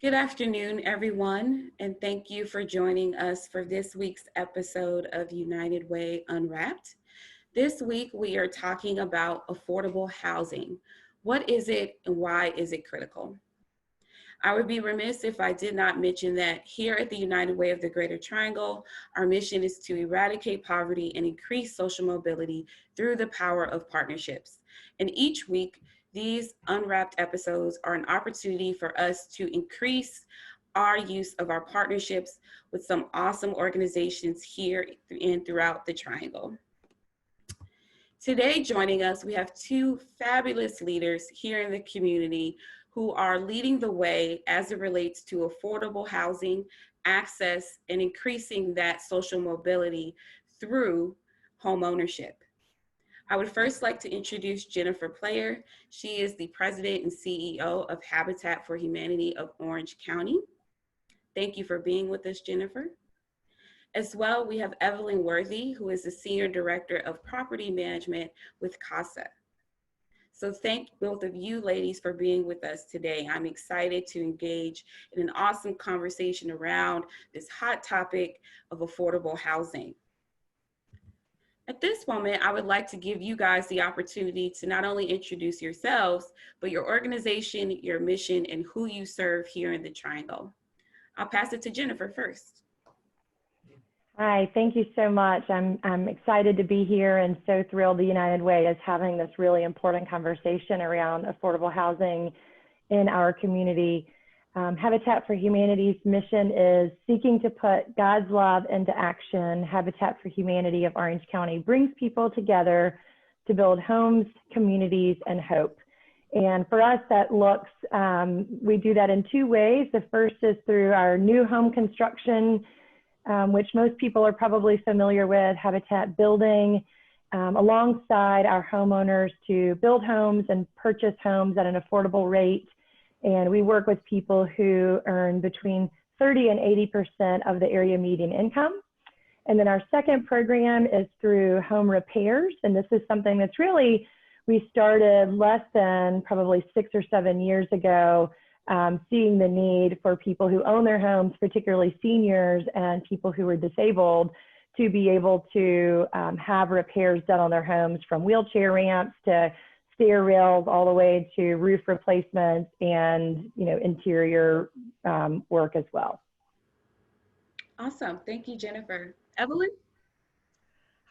Good afternoon, everyone, and thank you for joining us for this week's episode of United Way Unwrapped. This week, we are talking about affordable housing. What is it and why is it critical? I would be remiss if I did not mention that here at the United Way of the Greater Triangle, our mission is to eradicate poverty and increase social mobility through the power of partnerships. And each week, these unwrapped episodes are an opportunity for us to increase our use of our partnerships with some awesome organizations here and throughout the Triangle. Today, joining us, we have two fabulous leaders here in the community who are leading the way as it relates to affordable housing, access, and increasing that social mobility through home ownership. I would first like to introduce Jennifer Player. She is the president and CEO of Habitat for Humanity of Orange County. Thank you for being with us, Jennifer. As well, we have Evelyn Worthy, who is the Senior Director of Property Management with CASA. So thank both of you ladies for being with us today. I'm excited to engage in an awesome conversation around this hot topic of affordable housing. At this moment, I would like to give you guys the opportunity to not only introduce yourselves, but your organization, your mission, and who you serve here in the Triangle. I'll pass it to Jennifer first. Hi, thank you so much. I'm excited to be here and so thrilled the United Way is having this really important conversation around affordable housing in our community. Habitat for Humanity's mission is seeking to put God's love into action. Habitat for Humanity of Orange County brings people together to build homes, communities, and hope. And for us, that looks, we do that in two ways. The first is through our new home construction, which most people are probably familiar with, Habitat building alongside our homeowners to build homes and purchase homes at an affordable rate. And we work with people who earn between 30 and 80% of the area median income. And then our second program is through home repairs. And this is something that's really, we started less than probably 6 or 7 years ago, seeing the need for people who own their homes, particularly seniors and people who are disabled, to be able to have repairs done on their homes, from wheelchair ramps to stair rails all the way to roof replacements and interior work as well. Awesome. Thank you, Jennifer. Evelyn?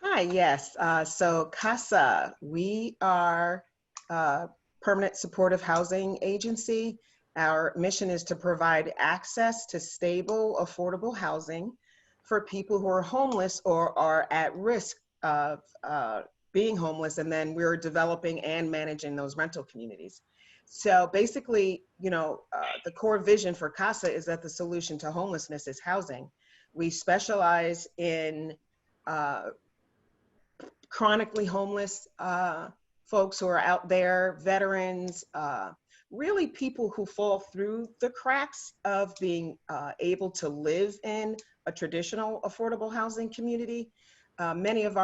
Hi, yes. So CASA, we are a permanent supportive housing agency. Our mission is to provide access to stable, affordable housing for people who are homeless or are at risk of being homeless, and then we're developing and managing those rental communities. So basically, the core vision for CASA is that the solution to homelessness is housing. We specialize in chronically homeless folks who are out there, veterans, really people who fall through the cracks of being able to live in a traditional affordable housing community. Many of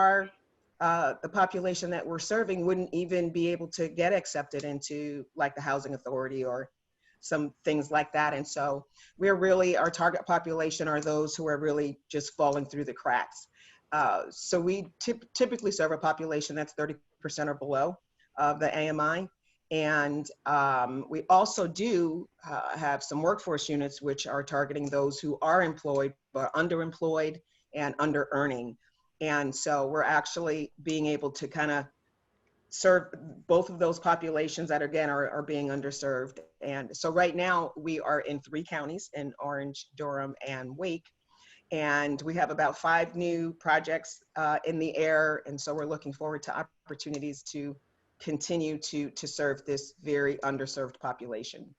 the population that we're serving wouldn't even be able to get accepted into like the housing authority or some things like that. And so our target population are those who are really just falling through the cracks. So we typically serve a population that's 30% or below of the AMI. And we also do have some workforce units which are targeting those who are employed but underemployed and under earning. And so we're actually being able to kind of serve both of those populations that again are being underserved. And so right now we are in 3 counties, in Orange, Durham, and Wake. And we have about 5 new projects in the air. And so we're looking forward to opportunities to continue to serve this very underserved population.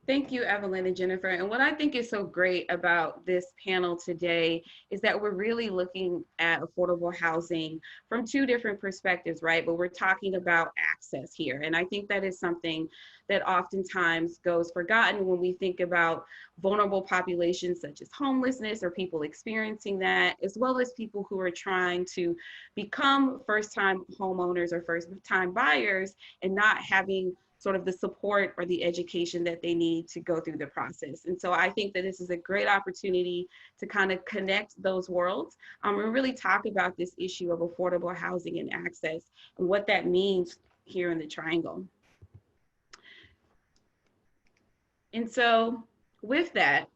Thank you, Evelyn and Jennifer. And what I think is so great about this panel today is that we're really looking at affordable housing from 2 different perspectives, right? But we're talking about access here. And I think that is something that oftentimes goes forgotten when we think about vulnerable populations such as homelessness or people experiencing that, as well as people who are trying to become first-time homeowners or first-time buyers and not having sort of the support or the education that they need to go through the process. And so I think that this is a great opportunity to kind of connect those worlds and really talk about this issue of affordable housing and access and what that means here in the Triangle. And so with that,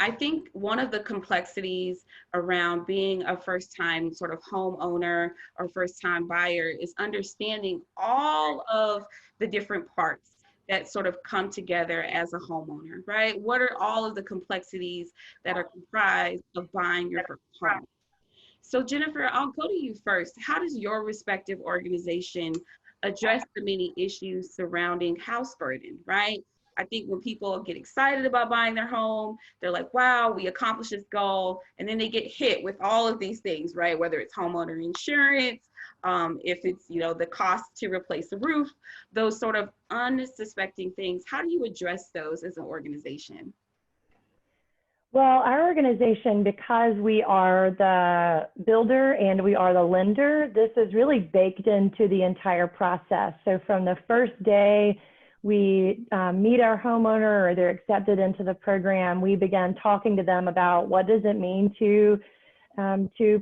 I think one of the complexities around being a first-time sort of homeowner or first-time buyer is understanding all of the different parts that sort of come together as a homeowner, right? What are all of the complexities that are comprised of buying your first home? So Jennifer, I'll go to you first. How does your respective organization address the many issues surrounding house burden, right? I think when people get excited about buying their home, they're like, wow, we accomplished this goal. And then they get hit with all of these things, right? Whether it's homeowner insurance, if it's, the cost to replace the roof, those sort of unsuspecting things. How do you address those as an organization? Well, our organization, because we are the builder and we are the lender, this is really baked into the entire process. So from the first day we meet our homeowner or they're accepted into the program, we begin talking to them about what does it mean to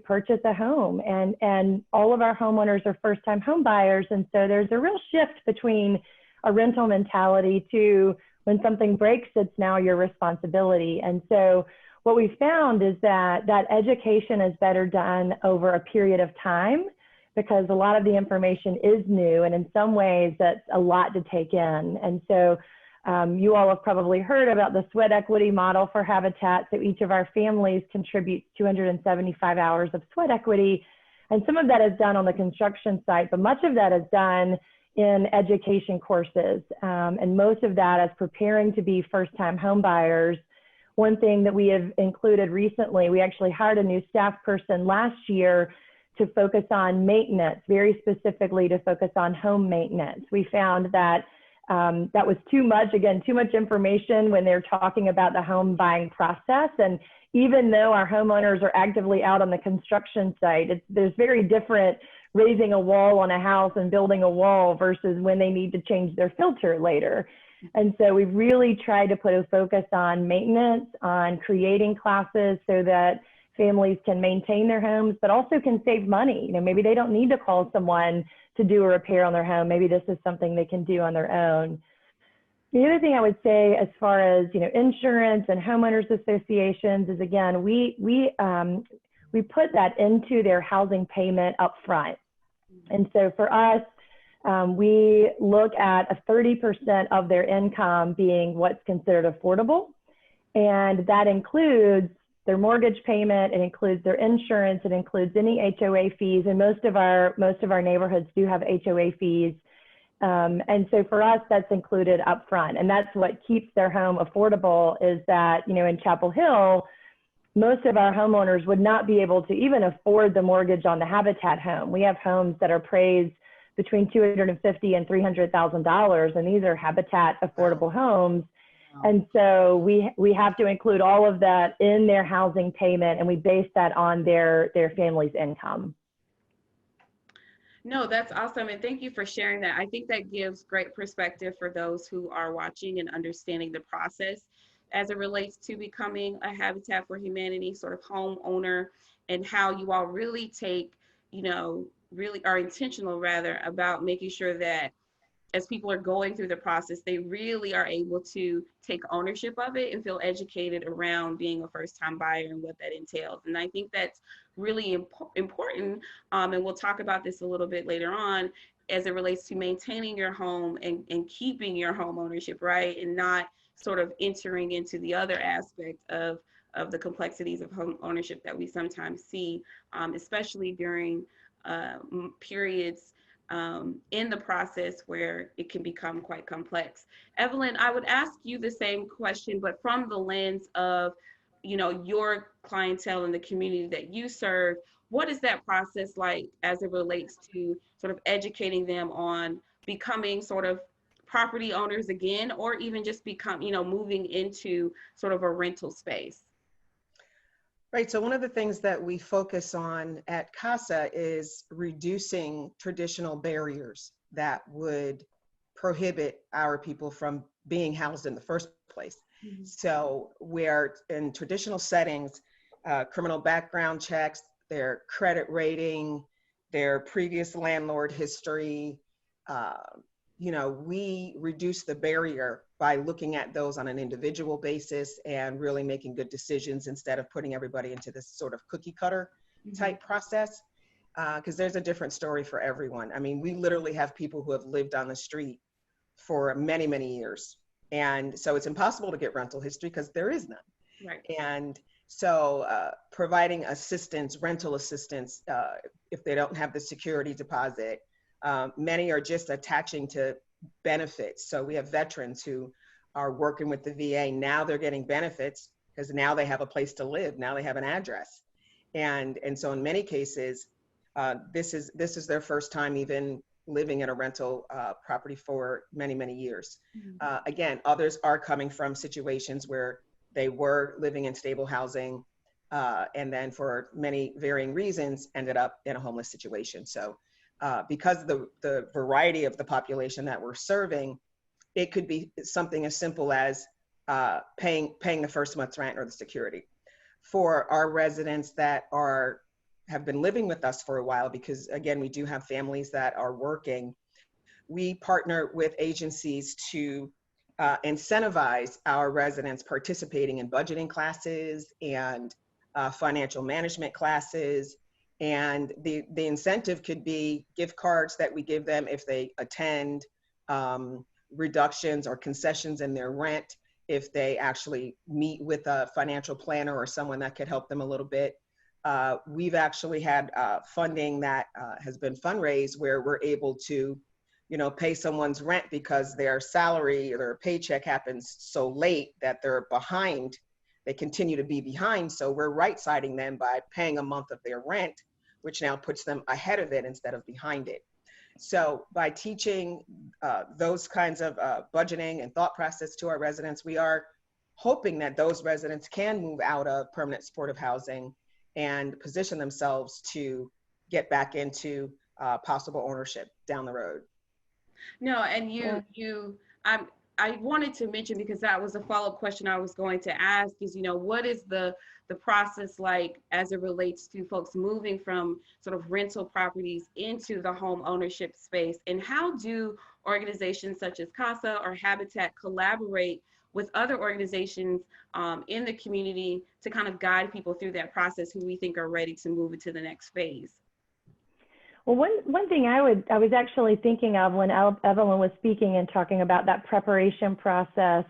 purchase a home. And all of our homeowners are first-time home buyers. And so there's a real shift between a rental mentality to when something breaks, it's now your responsibility. And so what we found is that education is better done over a period of time because a lot of the information is new, and in some ways that's a lot to take in. And so you all have probably heard about the sweat equity model for Habitat. So each of our families contributes 275 hours of sweat equity. And some of that is done on the construction site, but much of that is done in education courses. And most of that is preparing to be first-time home buyers. One thing that we have included recently, we actually hired a new staff person last year to focus on maintenance, very specifically to focus on home maintenance. We found that that was too much information when they're talking about the home buying process. And even though our homeowners are actively out on the construction site, there's very different raising a wall on a house and building a wall versus when they need to change their filter later. And so we've really tried to put a focus on maintenance, on creating classes so that families can maintain their homes, but also can save money. Maybe they don't need to call someone to do a repair on their home. Maybe this is something they can do on their own. The other thing I would say as far as, insurance and homeowners associations is, again, we put that into their housing payment up front. And so for us, we look at a 30% of their income being what's considered affordable. And that includes their mortgage payment, it includes their insurance, it includes any HOA fees. And most of our neighborhoods do have HOA fees. And so for us, that's included up front. And that's what keeps their home affordable is that, in Chapel Hill, most of our homeowners would not be able to even afford the mortgage on the Habitat home. We have homes that are appraised between $250,000 and $300,000, and these are Habitat affordable homes. And so we have to include all of that in their housing payment, and we base that on their family's income. No, that's awesome. And thank you for sharing that. I think that gives great perspective for those who are watching and understanding the process as it relates to becoming a Habitat for Humanity sort of homeowner, and how you all really take, really are intentional rather about making sure that as people are going through the process, they really are able to take ownership of it and feel educated around being a first-time buyer and what that entails. And I think that's really important. And we'll talk about this a little bit later on as it relates to maintaining your home and keeping your home ownership, right? And not sort of entering into the other aspect of the complexities of home ownership that we sometimes see, especially during periods in the process where it can become quite complex. Evelyn, I would ask you the same question, but from the lens of, your clientele and the community that you serve. What is that process like as it relates to sort of educating them on becoming sort of property owners again, or even just moving into sort of a rental space? Right, so one of the things that we focus on at CASA is reducing traditional barriers that would prohibit our people from being housed in the first place. So where in traditional settings, criminal background checks, their credit rating, their previous landlord history, we reduce the barrier by looking at those on an individual basis and really making good decisions instead of putting everybody into this sort of cookie cutter type process. Because there's a different story for everyone. I mean, we literally have people who have lived on the street for many, many years. And so it's impossible to get rental history because there is none. Right. And so providing assistance, rental assistance, if they don't have the security deposit, many are just attaching to benefits. So we have veterans who are working with the VA. Now they're getting benefits because now they have a place to live. Now they have an address. And so in many cases, this is their first time even living in a rental property for many, many years. Again, others are coming from situations where they were living in stable housing and then for many varying reasons ended up in a homeless situation. So because of the variety of the population that we're serving, it could be something as simple as paying the first month's rent or the security. For our residents that have been living with us for a while, because again, we do have families that are working, we partner with agencies to incentivize our residents participating in budgeting classes and financial management classes. And the incentive could be gift cards that we give them if they attend, reductions or concessions in their rent if they actually meet with a financial planner or someone that could help them a little bit. We've actually had funding that has been fundraised where we're able to, pay someone's rent because their salary or their paycheck happens so late that they're behind. They continue to be behind. So we're right-siding them by paying a month of their rent, which now puts them ahead of it instead of behind it. So by teaching those kinds of budgeting and thought process to our residents, we are hoping that those residents can move out of permanent supportive housing and position themselves to get back into possible ownership down the road. No, and I wanted to mention, because that was a follow-up question I was going to ask, is, what is the process like as it relates to folks moving from sort of rental properties into the home ownership space? And how do organizations such as CASA or Habitat collaborate with other organizations in the community to kind of guide people through that process who we think are ready to move into the next phase? Well, one thing I was actually thinking of when Evelyn was speaking and talking about that preparation process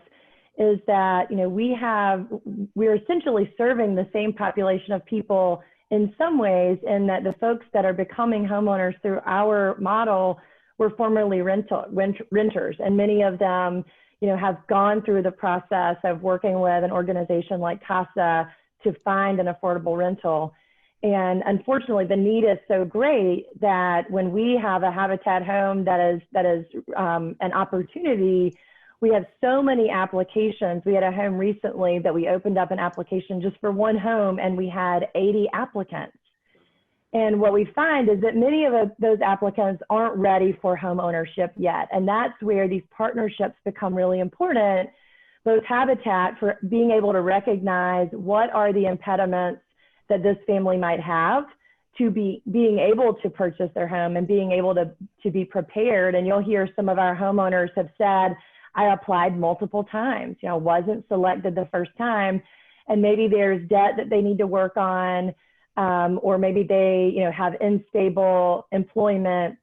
is that, we're essentially serving the same population of people in some ways, in that the folks that are becoming homeowners through our model were formerly renters, and many of them, have gone through the process of working with an organization like CASA to find an affordable rental. And unfortunately, the need is so great that when we have a Habitat home that is an opportunity, we have so many applications. We had a home recently that we opened up an application just for one home, and we had 80 applicants. And what we find is that many of those applicants aren't ready for home ownership yet. And that's where these partnerships become really important, both Habitat for being able to recognize what are the impediments that this family might have to being able to purchase their home and being able to be prepared. And you'll hear some of our homeowners have said, I applied multiple times, wasn't selected the first time. And maybe there's debt that they need to work on, or maybe they, have unstable employment.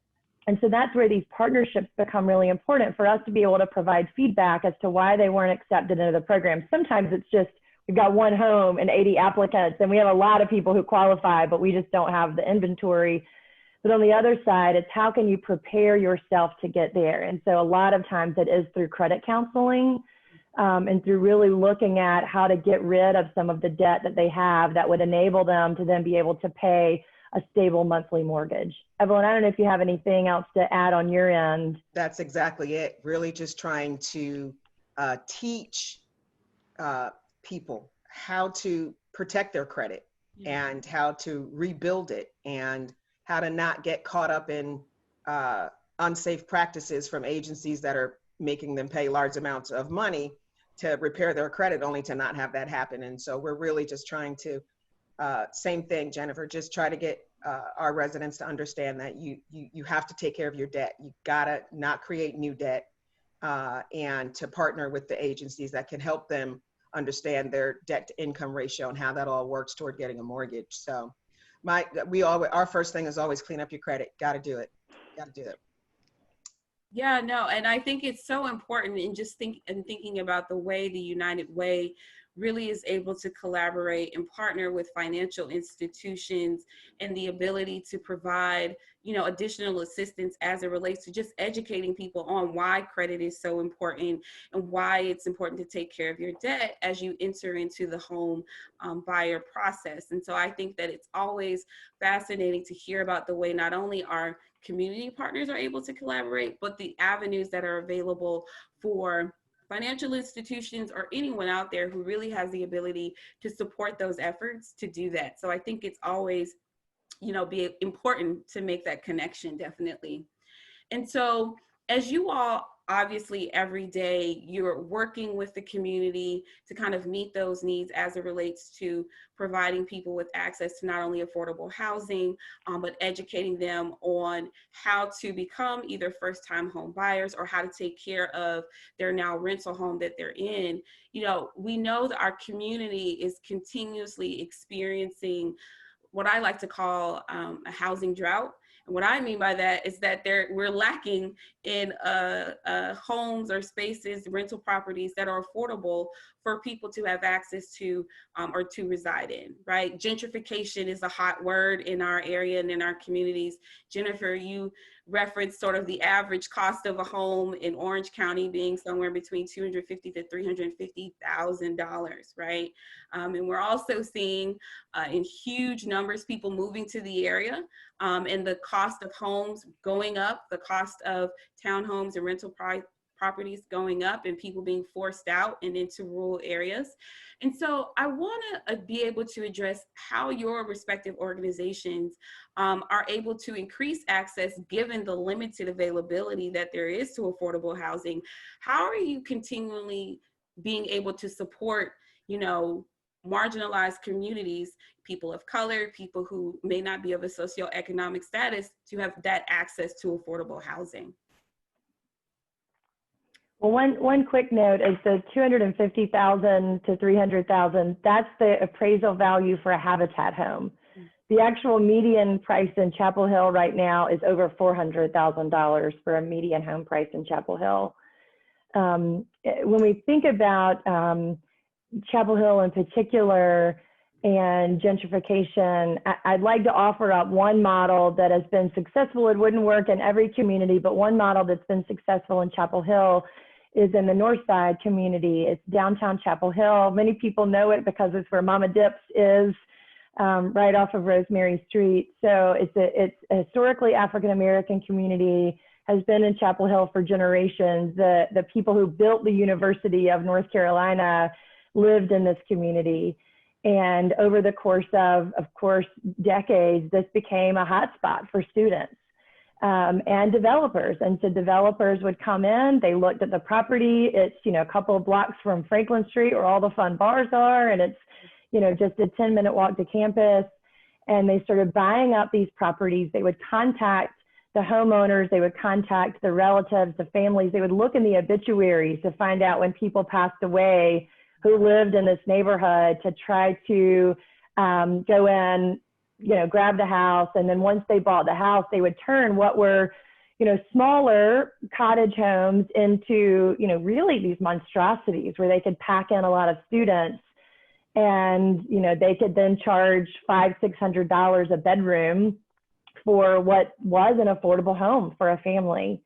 And so that's where these partnerships become really important for us to be able to provide feedback as to why they weren't accepted into the program. Sometimes it's just, we've got one home and 80 applicants, and we have a lot of people who qualify, but we just don't have the inventory. But on the other side, it's how can you prepare yourself to get there? And so a lot of times it is through credit counseling and through really looking at how to get rid of some of the debt that they have that would enable them to then be able to pay a stable monthly mortgage. Evelyn, I don't know if you have anything else to add on your end. That's exactly it. Really just trying to teach people how to protect their credit and how to rebuild it and how to not get caught up in unsafe practices from agencies that are making them pay large amounts of money to repair their credit, only to not have that happen. And so we're really just trying to, same thing, Jennifer, just try to get our residents to understand that you have to take care of your debt. You gotta not create new debt, and to partner with the agencies that can help them understand their debt to income ratio and how that all works toward getting a mortgage. So our first thing is always clean up your credit. Gotta do it. Gotta do it. Yeah, no, and I think it's so important in just thinking about the way the United Way really is able to collaborate and partner with financial institutions and the ability to provide, additional assistance as it relates to just educating people on why credit is so important and why it's important to take care of your debt as you enter into the home buyer process. And so I think that it's always fascinating to hear about the way not only our community partners are able to collaborate, but the avenues that are available for financial institutions or anyone out there who really has the ability to support those efforts to do that. So I think it's always, be important to make that connection, definitely. And so as you all, obviously every day you're working with the community to kind of meet those needs as it relates to providing people with access to not only affordable housing, but educating them on how to become either first-time home buyers or how to take care of their now rental home that they're in. We know that our community is continuously experiencing what I like to call a housing drought. And what I mean by that is that we're lacking in homes or spaces, rental properties that are affordable for people to have access to or to reside in, right? Gentrification is a hot word in our area and in our communities. Jennifer, you referenced sort of the average cost of a home in Orange County being somewhere between $250,000 to $350,000, right? And we're also seeing in huge numbers people moving to the area, and the cost of homes going up, the cost of townhomes and rental properties going up, and people being forced out and into rural areas. And so I want to be able to address how your respective organizations are able to increase access given the limited availability that there is to affordable housing. How are you continually being able to support, marginalized communities, people of color, people who may not be of a socioeconomic status, to have that access to affordable housing? Well, one quick note is the $250,000 to $300,000. That's the appraisal value for a Habitat home. The actual median price in Chapel Hill right now is over $400,000 for a median home price in Chapel Hill. When we think about Chapel Hill in particular and gentrification, I'd like to offer up one model that has been successful. It wouldn't work in every community, but one model that's been successful in Chapel Hill is in the North Side community. It's downtown Chapel Hill. Many people know it because it's where Mama Dips is, right off of Rosemary Street. So it's a historically African-American community, has been in Chapel Hill for generations. The people who built the University of North Carolina lived in this community. And over the course of course, decades, this became a hotspot for students and developers. And so developers would come in, they looked at the property. It's, a couple of blocks from Franklin Street where all the fun bars are. And it's, just a 10-minute walk to campus. And they started buying up these properties. They would contact the homeowners, they would contact the relatives, the families. They would look in the obituaries to find out when people passed away who lived in this neighborhood, to try to go in, grab the house. And then once they bought the house, they would turn what were, smaller cottage homes into, really these monstrosities where they could pack in a lot of students. And, they could then charge $500, $600 a bedroom for what was an affordable home for a family.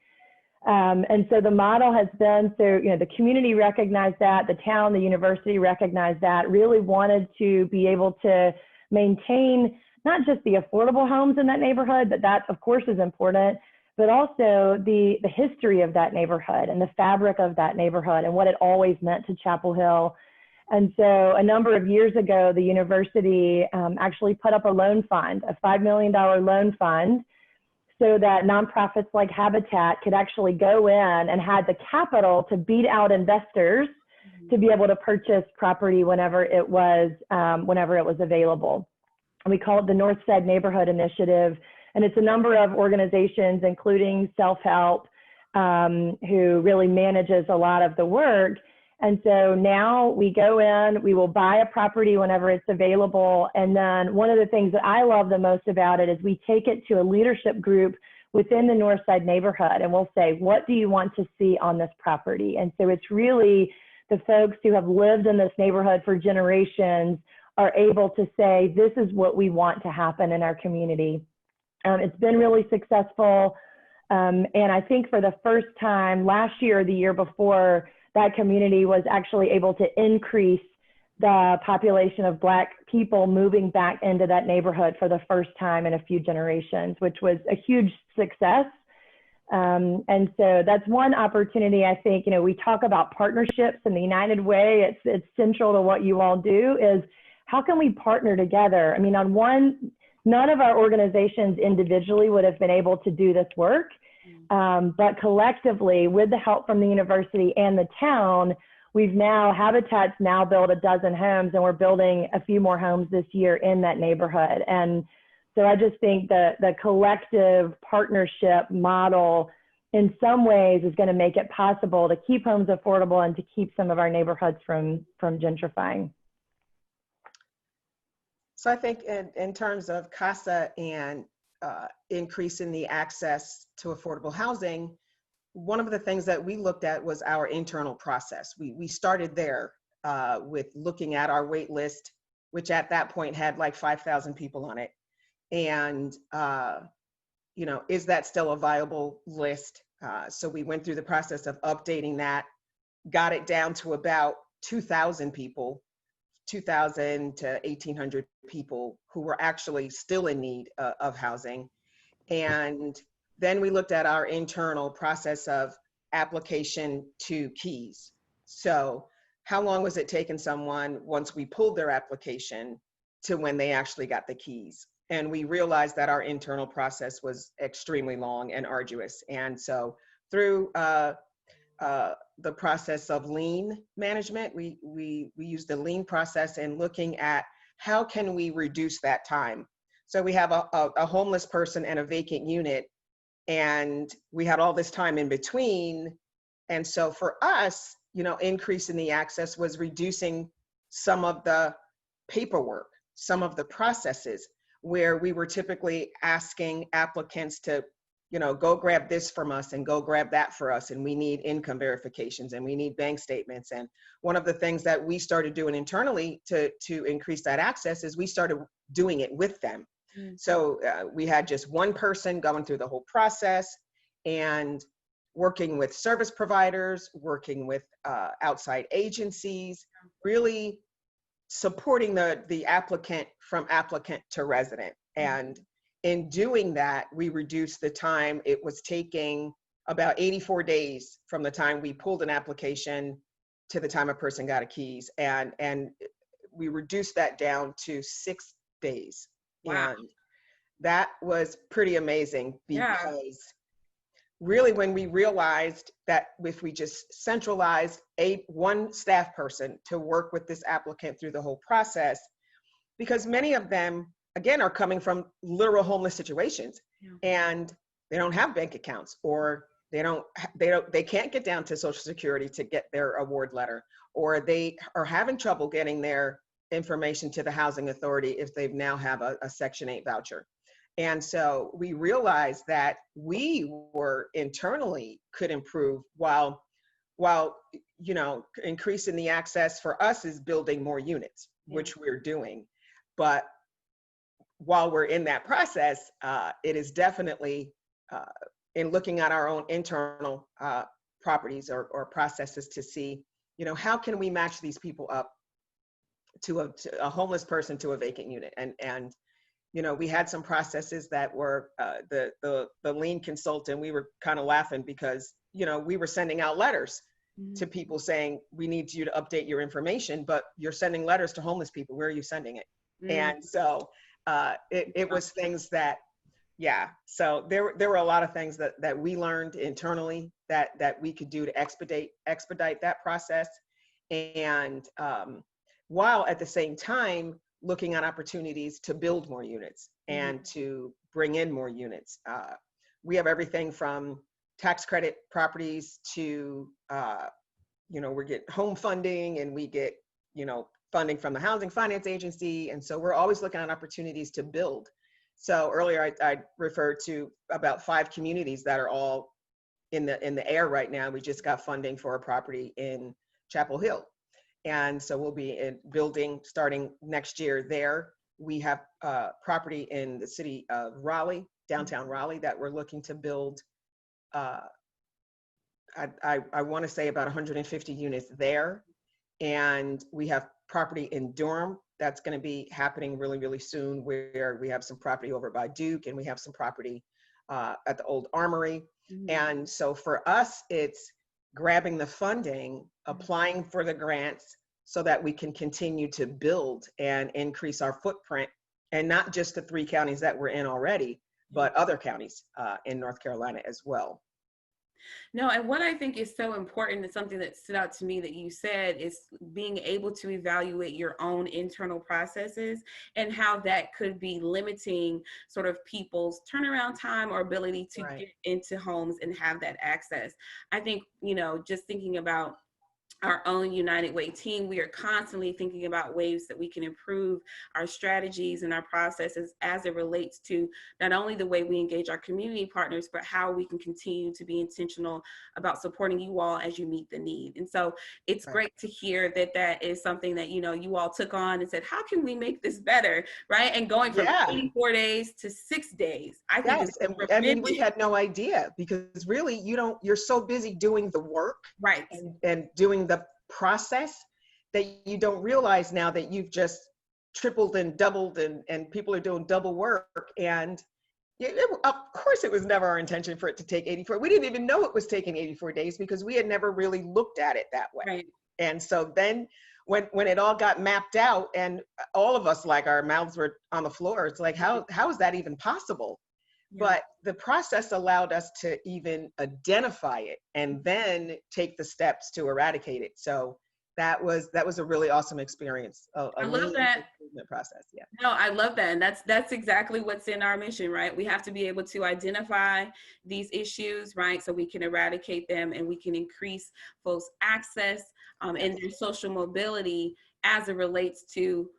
And so the model has been, the community recognized that, the town, the university recognized that, really wanted to be able to maintain not just the affordable homes in that neighborhood, but that of course is important, but also the history of that neighborhood and the fabric of that neighborhood and what it always meant to Chapel Hill. And so a number of years ago, the university actually put up a loan fund, a $5 million loan fund, so that nonprofits like Habitat could actually go in and had the capital to beat out investors to be able to purchase property whenever it was available. And we call it the Northside Neighborhood Initiative. And it's a number of organizations, including Self-Help, who really manages a lot of the work. And so now we go in, we will buy a property whenever it's available. And then one of the things that I love the most about it is we take it to a leadership group within the Northside neighborhood, and we'll say, what do you want to see on this property? And so it's really the folks who have lived in this neighborhood for generations are able to say, this is what we want to happen in our community. It's been really successful. And I think for the first time last year or the year before, that community was actually able to increase the population of Black people moving back into that neighborhood for the first time in a few generations, which was a huge success. And so that's one opportunity. I think, you know, we talk about partnerships in the United Way. It's central to what you all do is how can we partner together? I mean, on one, none of our organizations individually would have been able to do this work. But collectively, with the help from the university and the town, Habitat's now built a dozen homes, and we're building a few more homes this year in that neighborhood. And so I just think the collective partnership model in some ways is going to make it possible to keep homes affordable and to keep some of our neighborhoods from gentrifying. So I think in terms of CASA and increasing the access to affordable housing, one of the things that we looked at was our internal process. We started there with looking at our wait list, which at that point had like 5,000 people on it. And, you know, is that still a viable list? So we went through the process of updating that, got it down to about 2,000 people, 2,000 to 1,800 people who were actually still in need of housing. And then we looked at our internal process of application to keys. So how long was it taking someone once we pulled their application to when they actually got the keys? And we realized that our internal process was extremely long and arduous. And so through the process of lean management, we use the lean process in looking at how can we reduce that time. So we have a homeless person and a vacant unit, and we had all this time in between. And so for us, you know, increasing the access was reducing some of the paperwork, some of the processes where we were typically asking applicants to, you know, go grab this from us and go grab that for us. And we need income verifications and we need bank statements. And one of the things that we started doing internally to increase that access is we started doing it with them. So we had just one person going through the whole process and working with service providers, working with outside agencies, really supporting the applicant from applicant to resident. And in doing that, we reduced the time. It was taking about 84 days from the time we pulled an application to the time a person got a keys. And we reduced that down to 6 days. Wow. And that was pretty amazing because really when we realized that if we just centralized one staff person to work with this applicant through the whole process, because many of them, again, are coming from literal homeless situations and they don't have bank accounts, or they can't get down to Social Security to get their award letter, or they are having trouble getting their information to the housing authority if they now have a Section 8 voucher. And so we realized that we were internally could improve while you know, increasing the access for us is building more units, which we're doing. But while we're in that process, it is definitely in looking at our own internal properties or processes to see, you know, how can we match these people up to a homeless person to a vacant unit. And you know, we had some processes that were the lean consultant, we were kind of laughing because, you know, we were sending out letters to people saying, we need you to update your information, but you're sending letters to homeless people. Where are you sending it? And so it was things that Yeah, so there were a lot of things that we learned internally that we could do to expedite that process, and while at the same time looking at opportunities to build more units and to bring in more units. We have everything from tax credit properties to we get home funding, and we get funding from the Housing Finance Agency, and so we're always looking at opportunities to build. So earlier I referred to about 5 communities that are all in the air right now. We just got funding for a property in Chapel Hill, and so we'll be building starting next year there. We have property in the city of Raleigh, downtown Raleigh, that we're looking to build. I want to say about 150 units there, and we have property in Durham that's going to be happening really, really soon, where we have some property over by Duke, and we have some property at the old Armory. And so for us, it's grabbing the funding, applying for the grants so that we can continue to build and increase our footprint, and not just the 3 counties that we're in already, but other counties in North Carolina as well. No, and what I think is so important, and something that stood out to me that you said, is being able to evaluate your own internal processes and how that could be limiting sort of people's turnaround time or ability to get into homes and have that access. I think, just thinking about our own United Way team, we are constantly thinking about ways that we can improve our strategies and our processes as it relates to not only the way we engage our community partners, but how we can continue to be intentional about supporting you all as you meet the need. And so it's great to hear that that is something that, you all took on and said, how can we make this better, right? And going from 84 days to 6 days, I think is tremendous. I mean, we had no idea, because really you're so busy doing the work and doing the process that you don't realize now that you've just tripled and doubled, and people are doing double work. And of course it was never our intention for it to take 84. We didn't even know it was taking 84 days because we had never really looked at it that way. And so then when it all got mapped out, and all of us, like, our mouths were on the floor, it's like, how is that even possible? But the process allowed us to even identify it and then take the steps to eradicate it. So that was a really awesome experience. I love that process. Yeah. No, I love that. And that's exactly what's in our mission, right? We have to be able to identify these issues, right? So we can eradicate them, and we can increase folks' access and their social mobility as it relates to,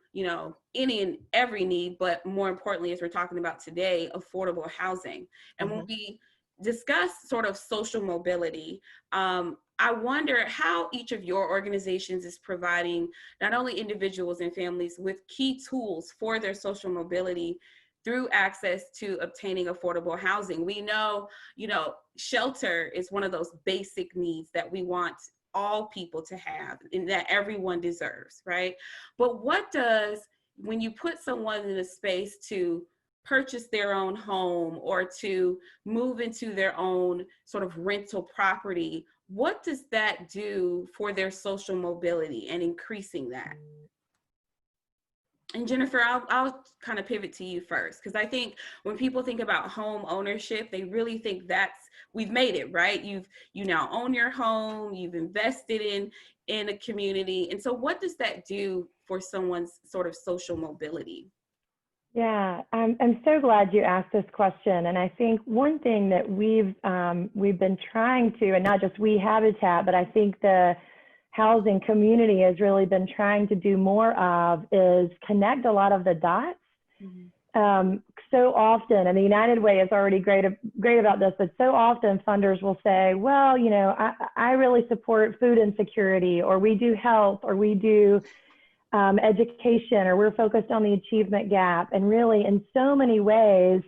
any and every need, but more importantly, as we're talking about today, affordable housing. And when we discuss sort of social mobility, I wonder how each of your organizations is providing not only individuals and families with key tools for their social mobility through access to obtaining affordable housing. We know, shelter is one of those basic needs that we want all people to have and that everyone deserves, right? But what does, when you put someone in a space to purchase their own home or to move into their own sort of rental property, what does that do for their social mobility and increasing that? And Jennifer, I'll kind of pivot to you first, because I think when people think about home ownership, they really think we've made it, right? You now own your home, you've invested in a community. And so what does that do for someone's sort of social mobility? Yeah, I'm so glad you asked this question. And I think one thing that we've been trying to, and not just We Habitat, but I think the housing community has really been trying to do more of, is connect a lot of the dots. So often, and the United Way is already great about this, but so often funders will say, well, I really support food insecurity, or we do health, or we do education, or we're focused on the achievement gap. And really, in so many ways,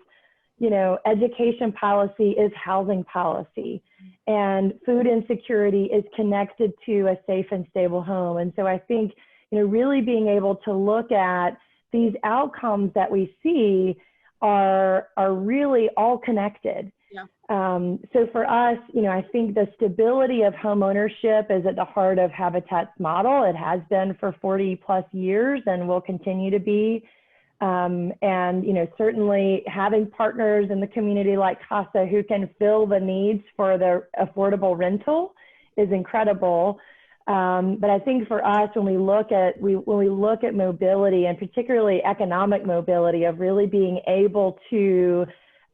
education policy is housing policy, and food insecurity is connected to a safe and stable home. And so I think, really being able to look at these outcomes that we see are really all connected. So for us, I think the stability of home ownership is at the heart of Habitat's model. It has been for 40 plus years and will continue to be. And, you know, certainly having partners in the community like CASA who can fill the needs for the affordable rental is incredible. But I think for us, when we look at mobility, and particularly economic mobility, of really being able to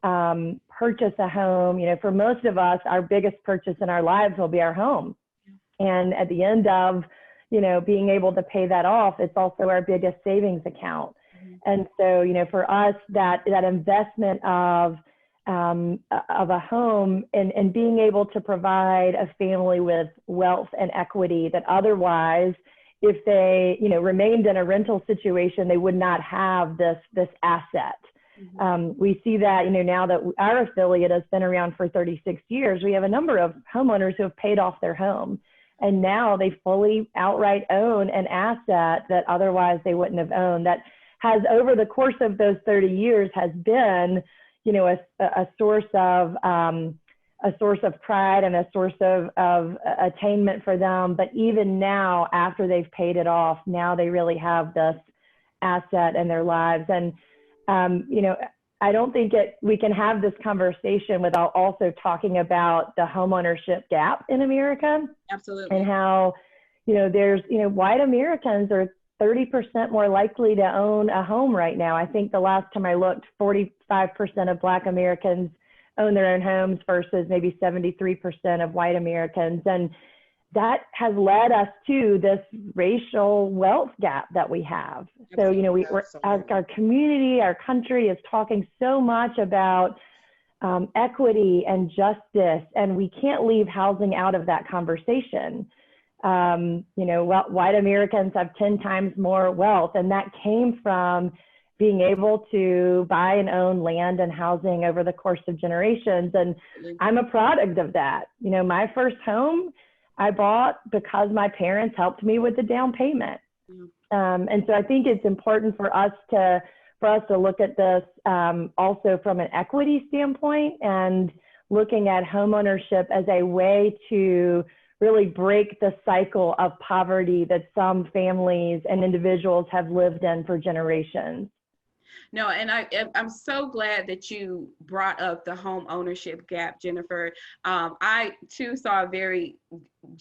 purchase a home, you know, for most of us, our biggest purchase in our lives will be our home. And at the end of, you know, being able to pay that off, it's also our biggest savings account. And so, you know, for us, that investment of a home and being able to provide a family with wealth and equity that otherwise, if they, you know, remained in a rental situation, they would not have this asset. We see that, you know, now that our affiliate has been around for 36 years, we have a number of homeowners who have paid off their home. And now they fully outright own an asset that otherwise they wouldn't have owned, that has, over the course of those 30 years, has been, you know, a source of pride and a source of attainment for them. But even now, after they've paid it off, now they really have this asset in their lives. And, you know, I don't think we can have this conversation without also talking about the homeownership gap in America. Absolutely. And how, you know, there's, you know, white Americans are 30% more likely to own a home right now. I think the last time I looked, 45% of Black Americans own their own homes versus maybe 73% of white Americans. And that has led us to this racial wealth gap that we have. So, you know, our community, our country is talking so much about equity and justice, and we can't leave housing out of that conversation. You know, white Americans have 10 times more wealth, and that came from being able to buy and own land and housing over the course of generations. And I'm a product of that. You know, my first home I bought because my parents helped me with the down payment. And so I think it's important for us to look at this also from an equity standpoint, and looking at homeownership as a way to really break the cycle of poverty that some families and individuals have lived in for generations. No, and I'm so glad that you brought up the home ownership gap, Jennifer. I too saw a very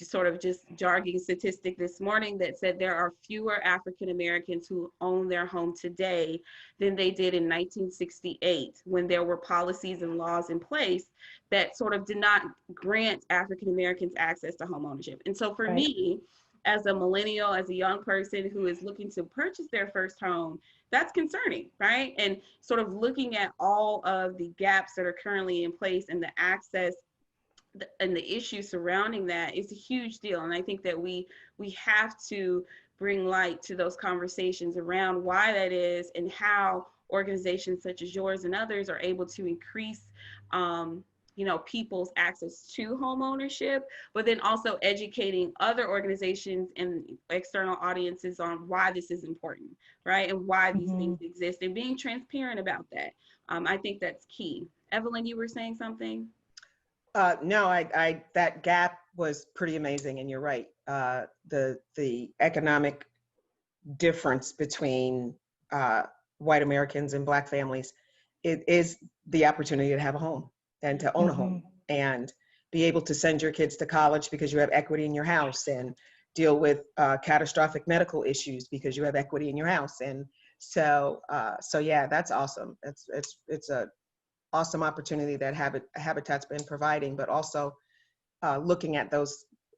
sort of just jargony statistic this morning that said there are fewer African Americans who own their home today than they did in 1968, when there were policies and laws in place that sort of did not grant African Americans access to home ownership. And so for me, as a millennial, as a young person who is looking to purchase their first home, that's concerning, right? And sort of looking at all of the gaps that are currently in place and the access and the issues surrounding that is a huge deal. And I think that we have to bring light to those conversations around why that is, and how organizations such as yours and others are able to increase you know, people's access to home ownership, but then also educating other organizations and external audiences on why this is important, right? And why these things exist, and being transparent about that. I think that's key. Evelyn, you were saying something? No, that gap was pretty amazing, and you're right. The economic difference between white Americans and Black families, it is the opportunity to have a home and to own a home and be able to send your kids to college because you have equity in your house, and deal with catastrophic medical issues because you have equity in your house. And so yeah, that's awesome. It's a awesome opportunity that Habitat's been providing, but also looking at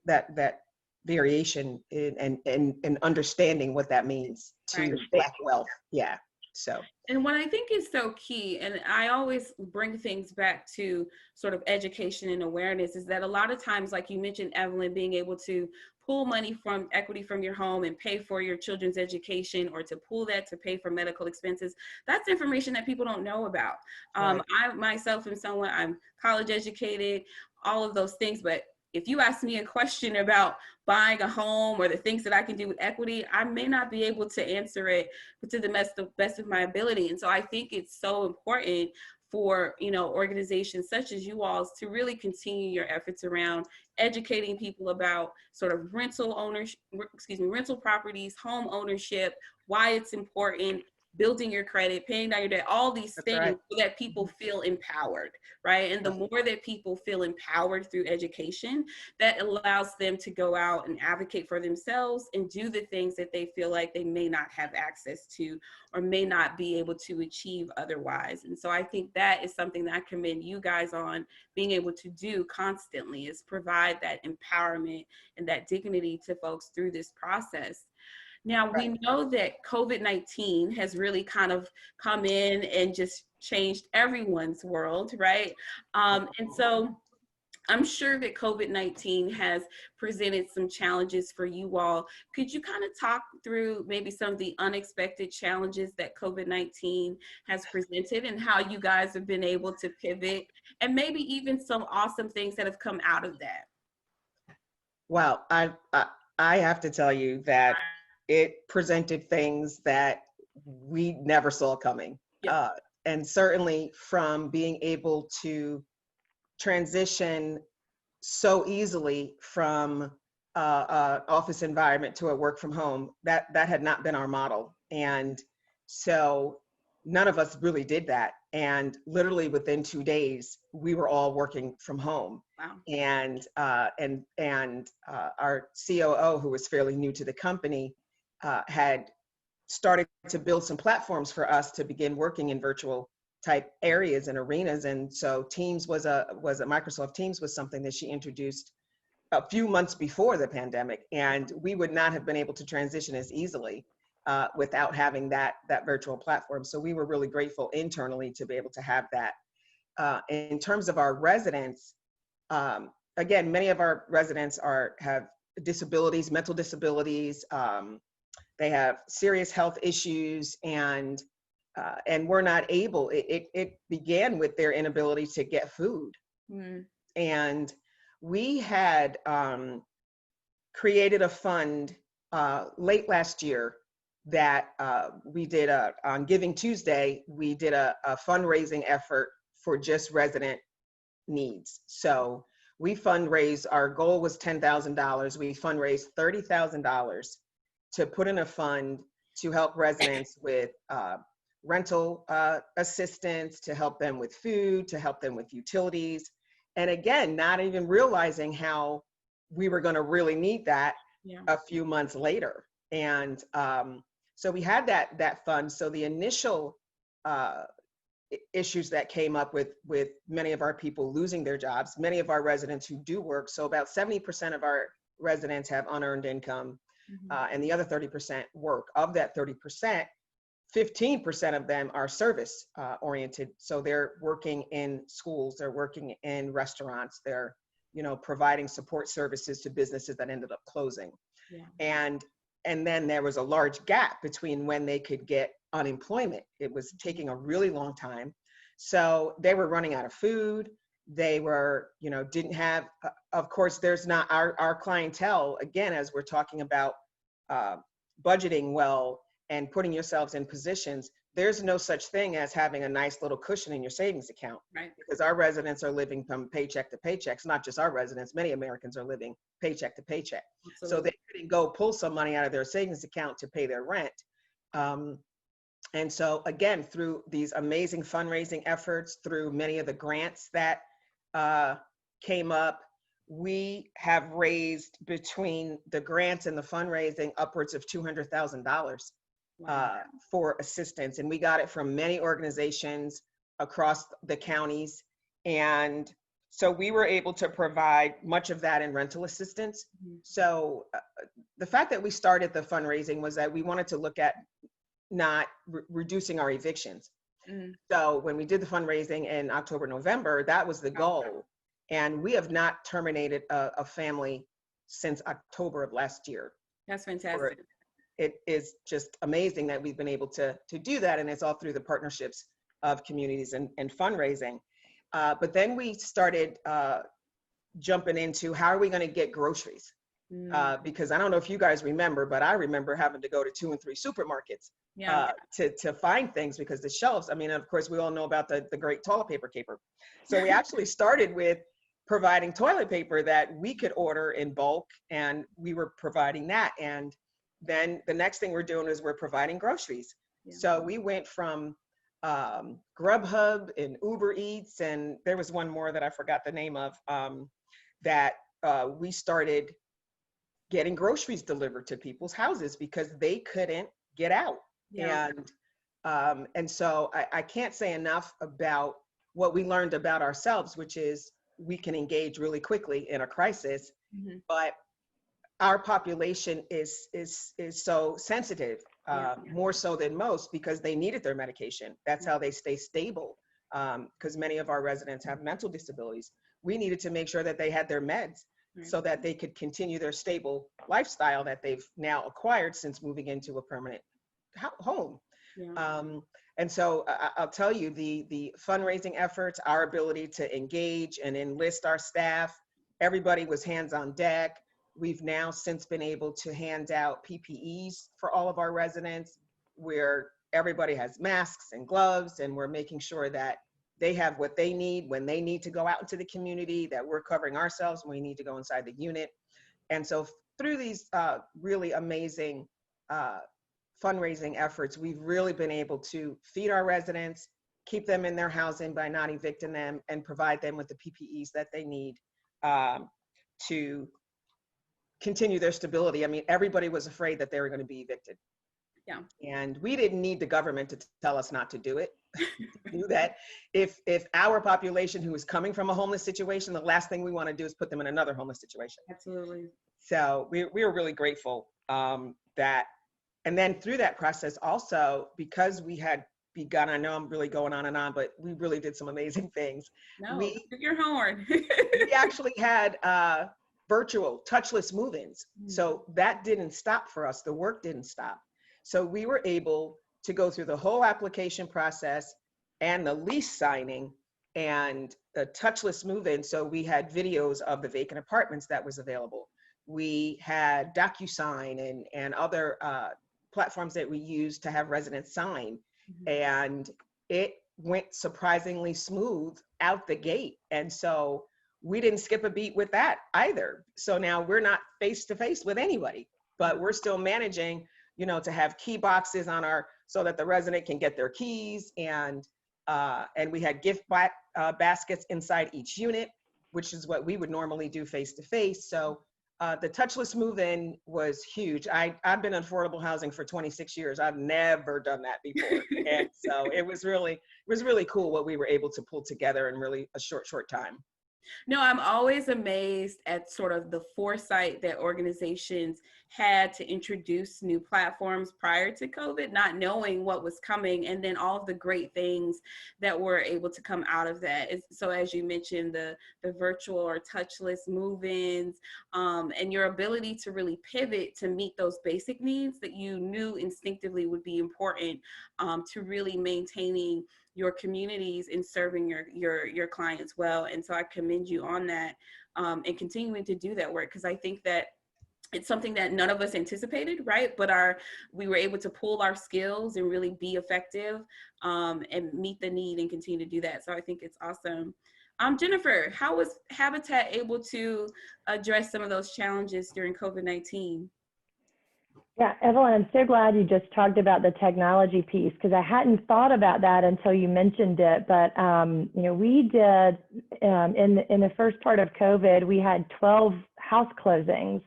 that variation and understanding what that means to Black wealth. Yeah. So, and what I think is so key, and I always bring things back to sort of education and awareness, is that a lot of times, like you mentioned, Evelyn, being able to pull money from equity from your home and pay for your children's education, or to pull that to pay for medical expenses, that's information that people don't know about. I myself am someone, I'm college educated, all of those things, but if you ask me a question about buying a home or the things that I can do with equity, I may not be able to answer it to the best of my ability. And so I think it's so important for, you know, organizations such as you all to really continue your efforts around educating people about sort of rental properties, home ownership, why it's important, building your credit, paying down your debt, all these That's things right. so that people feel empowered, right? And the more that people feel empowered through education, that allows them to go out and advocate for themselves and do the things that they feel like they may not have access to or may not be able to achieve otherwise. And so I think that is something that I commend you guys on being able to do constantly, is provide that empowerment and that dignity to folks through this process. Now, we know that COVID-19 has really kind of come in and just changed everyone's world, right? And so I'm sure that COVID-19 has presented some challenges for you all. Could you kind of talk through maybe some of the unexpected challenges that COVID-19 has presented and how you guys have been able to pivot, and maybe even some awesome things that have come out of that? Well, I have to tell you that it presented things that we never saw coming. Yeah. And certainly from being able to transition so easily from office environment to a work from home, that had not been our model. And so none of us really did that. And literally within 2 days, we were all working from home. Wow. And our COO, who was fairly new to the company, had started to build some platforms for us to begin working in virtual type areas and arenas. And so Teams was a Microsoft Teams was something that she introduced a few months before the pandemic, and we would not have been able to transition as easily without having that virtual platform. So we were really grateful internally to be able to have that. In terms of our residents, again, many of our residents have disabilities, mental disabilities. They have serious health issues, and we're not able. It began with their inability to get food, and we had created a fund late last year that we did on Giving Tuesday. We did a fundraising effort for just resident needs. So we fundraised. Our goal was $10,000. We fundraised $30,000 to put in a fund to help residents with rental assistance, to help them with food, to help them with utilities. And again, not even realizing how we were going to really need that a few months later. And so we had that fund. So the initial issues that came up with many of our people losing their jobs, many of our residents who do work. So about 70% of our residents have unearned income. And the other 30% work. Of that 30%, 15% of them are service oriented. So they're working in schools, they're working in restaurants, they're providing support services to businesses that ended up closing. And then there was a large gap between when they could get unemployment. It was taking a really long time. So they were running out of food. They were, didn't have, of course, there's not our clientele, again, as we're talking about budgeting well and putting yourselves in positions, there's no such thing as having a nice little cushion in your savings account. Right. Because our residents are living from paycheck to paycheck. It's not just our residents, many Americans are living paycheck to paycheck. Absolutely. So they couldn't go pull some money out of their savings account to pay their rent. And so again, through these amazing fundraising efforts, through many of the grants that came up, we have raised, between the grants and the fundraising, upwards of $200,000 for assistance. And we got it from many organizations across the counties. And so we were able to provide much of that in rental assistance. So the fact that we started the fundraising was that we wanted to look at not reducing our evictions. So when we did the fundraising in October, November, that was the goal. And we have not terminated a family since October of last year. That's fantastic. It is just amazing that we've been able to do that. And it's all through the partnerships of communities and fundraising. But then we started jumping into, how are we going to get groceries? Because I don't know if you guys remember, but I remember having to go to 2 and 3 supermarkets to find things, because the shelves, I mean, of course, we all know about the great toilet paper caper. So we actually started with providing toilet paper that we could order in bulk, and we were providing that. And then the next thing we're doing is we're providing groceries. Yeah. So we went from Grubhub and Uber Eats, and there was one more that I forgot the name of, that we started getting groceries delivered to people's houses because they couldn't get out. Yeah. And so I can't say enough about what we learned about ourselves, which is we can engage really quickly in a crisis, but our population is so sensitive, more so than most, because they needed their medication. That's how they stay stable, because many of our residents have mental disabilities. We needed to make sure that they had their meds so that they could continue their stable lifestyle that they've now acquired since moving into a permanent home. And so I'll tell you, the fundraising efforts, our ability to engage and enlist our staff, everybody was hands on deck. We've now since been able to hand out PPEs for all of our residents, where everybody has masks and gloves, and we're making sure that they have what they need when they need to go out into the community, that we're covering ourselves when we need to go inside the unit. And so through these really amazing fundraising efforts, we've really been able to feed our residents, keep them in their housing by not evicting them, and provide them with the PPEs that they need to continue their stability. I mean, everybody was afraid that they were going to be evicted. Yeah. And we didn't need the government to tell us not to do it. We knew that if our population who is coming from a homeless situation, the last thing we want to do is put them in another homeless situation. Absolutely. So we were really grateful that, and then through that process also, because we had begun, I know I'm really going on, but we really did some amazing things. No, took your horn. We actually had virtual touchless move-ins. So that didn't stop for us. The work didn't stop. So we were able to go through the whole application process and the lease signing and the touchless move-in. So we had videos of the vacant apartments that was available. We had DocuSign and other platforms that we use to have residents sign. And it went surprisingly smooth out the gate. And so we didn't skip a beat with that either. So now we're not face to face with anybody, but we're still managing, to have key boxes on so that the resident can get their keys. And we had gift baskets inside each unit, which is what we would normally do face to face. So the touchless move-in was huge. I've been in affordable housing for 26 years. I've never done that before. And so it was really cool what we were able to pull together in really a short time. No, I'm always amazed at sort of the foresight that organizations had to introduce new platforms prior to COVID, not knowing what was coming, and then all of the great things that were able to come out of that. So as you mentioned, the virtual or touchless move-ins, and your ability to really pivot to meet those basic needs that you knew instinctively would be important to really maintaining your communities and serving your clients well. And so I commend you on that, and continuing to do that work, because I think that it's something that none of us anticipated, right? But we were able to pull our skills and really be effective and meet the need and continue to do that. So I think it's awesome. Jennifer, how was Habitat able to address some of those challenges during COVID-19? Yeah, Evelyn, I'm so glad you just talked about the technology piece, because I hadn't thought about that until you mentioned it. But, we did, in the first part of COVID, we had 12 house closings.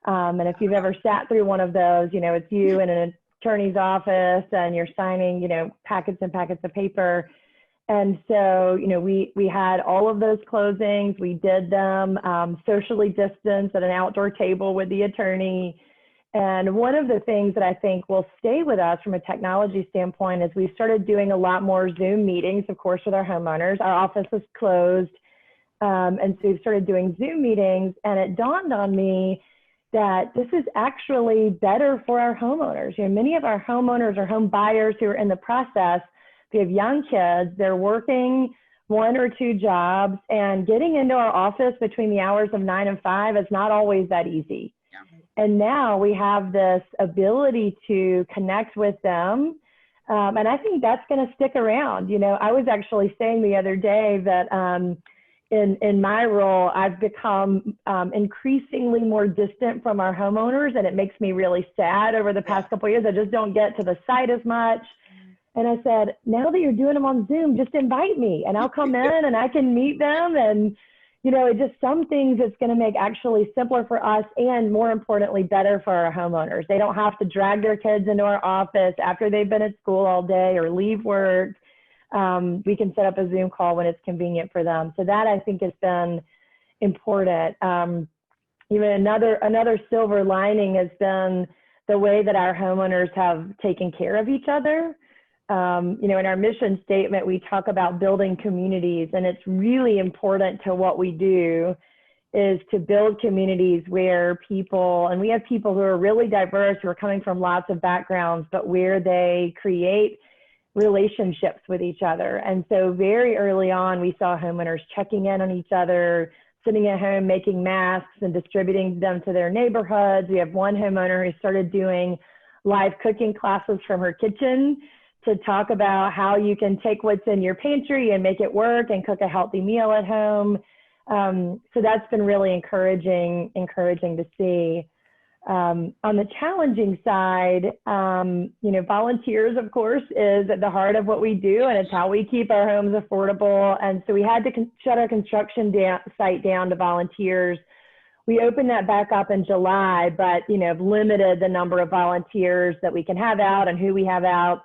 And if you've ever sat through one of those, it's you in an attorney's office and you're signing, packets and packets of paper. And so, we had all of those closings. We did them socially distanced at an outdoor table with the attorney. And one of the things that I think will stay with us from a technology standpoint is we started doing a lot more Zoom meetings, of course, with our homeowners. Our office was closed. And so we started doing Zoom meetings, and it dawned on me that this is actually better for our homeowners. Many of our homeowners are home buyers who are in the process. They have young kids, they're working 1 or 2 jobs, and getting into our office between the hours of 9 and 5 is not always that easy. And now we have this ability to connect with them. And I think that's going to stick around. I was actually saying the other day that, in my role, I've become increasingly more distant from our homeowners, and it makes me really sad over the past couple of years. I just don't get to the site as much. And I said, now that you're doing them on Zoom, just invite me and I'll come in and I can meet them. And, you know, it just some things it's going to make actually simpler for us and more importantly, better for our homeowners. They don't have to drag their kids into our office after they've been at school all day or leave work. We can set up a Zoom call when it's convenient for them. So that I think has been important. Even another silver lining has been the way that our homeowners have taken care of each other. You know, in our mission statement, we talk about building communities, and it's really important to what we do is to build communities where people, and we have people who are really diverse, who are coming from lots of backgrounds, but where they create relationships with each other. And so very early on, we saw homeowners checking in on each other, sitting at home, making masks and distributing them to their neighborhoods. We have one homeowner who started doing live cooking classes from her kitchen to talk about how you can take what's in your pantry and make it work and cook a healthy meal at home. So that's been really encouraging to see. On the challenging side, you know, volunteers, of course, is at the heart of what we do, and it's how we keep our homes affordable. And so we had to shut our construction site down to volunteers. We opened that back up in July, but, you know, have limited the number of volunteers that we can have out and who we have out.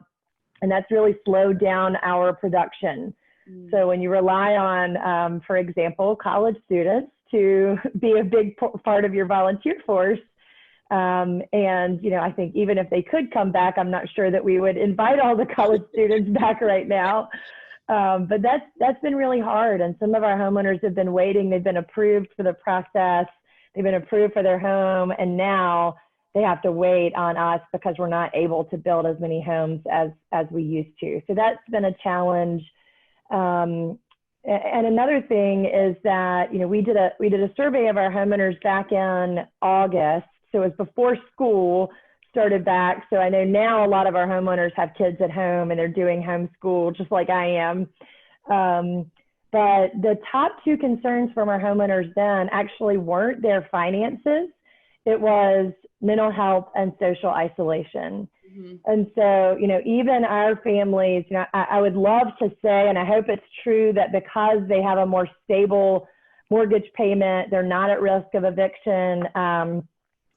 And that's really slowed down our production. So when you rely on, for example, college students to be a big part of your volunteer force, and, you know, I think even if they could come back, I'm not sure that we would invite all the college students back right now. But that's been really hard. And some of our homeowners have been waiting. They've been approved for the process. They've been approved for their home. And now they have to wait on us because we're not able to build as many homes as we used to. So that's been a challenge. And another thing is that, you know, we did a survey of our homeowners back in August. So it was before school started back. So I know now a lot of our homeowners have kids at home and they're doing homeschool just like I am. But the top two concerns from our homeowners then actually weren't their finances. It was mental health and social isolation. And so, you know, even our families, you know, I would love to say, and I hope it's true, that because they have a more stable mortgage payment, they're not at risk of eviction,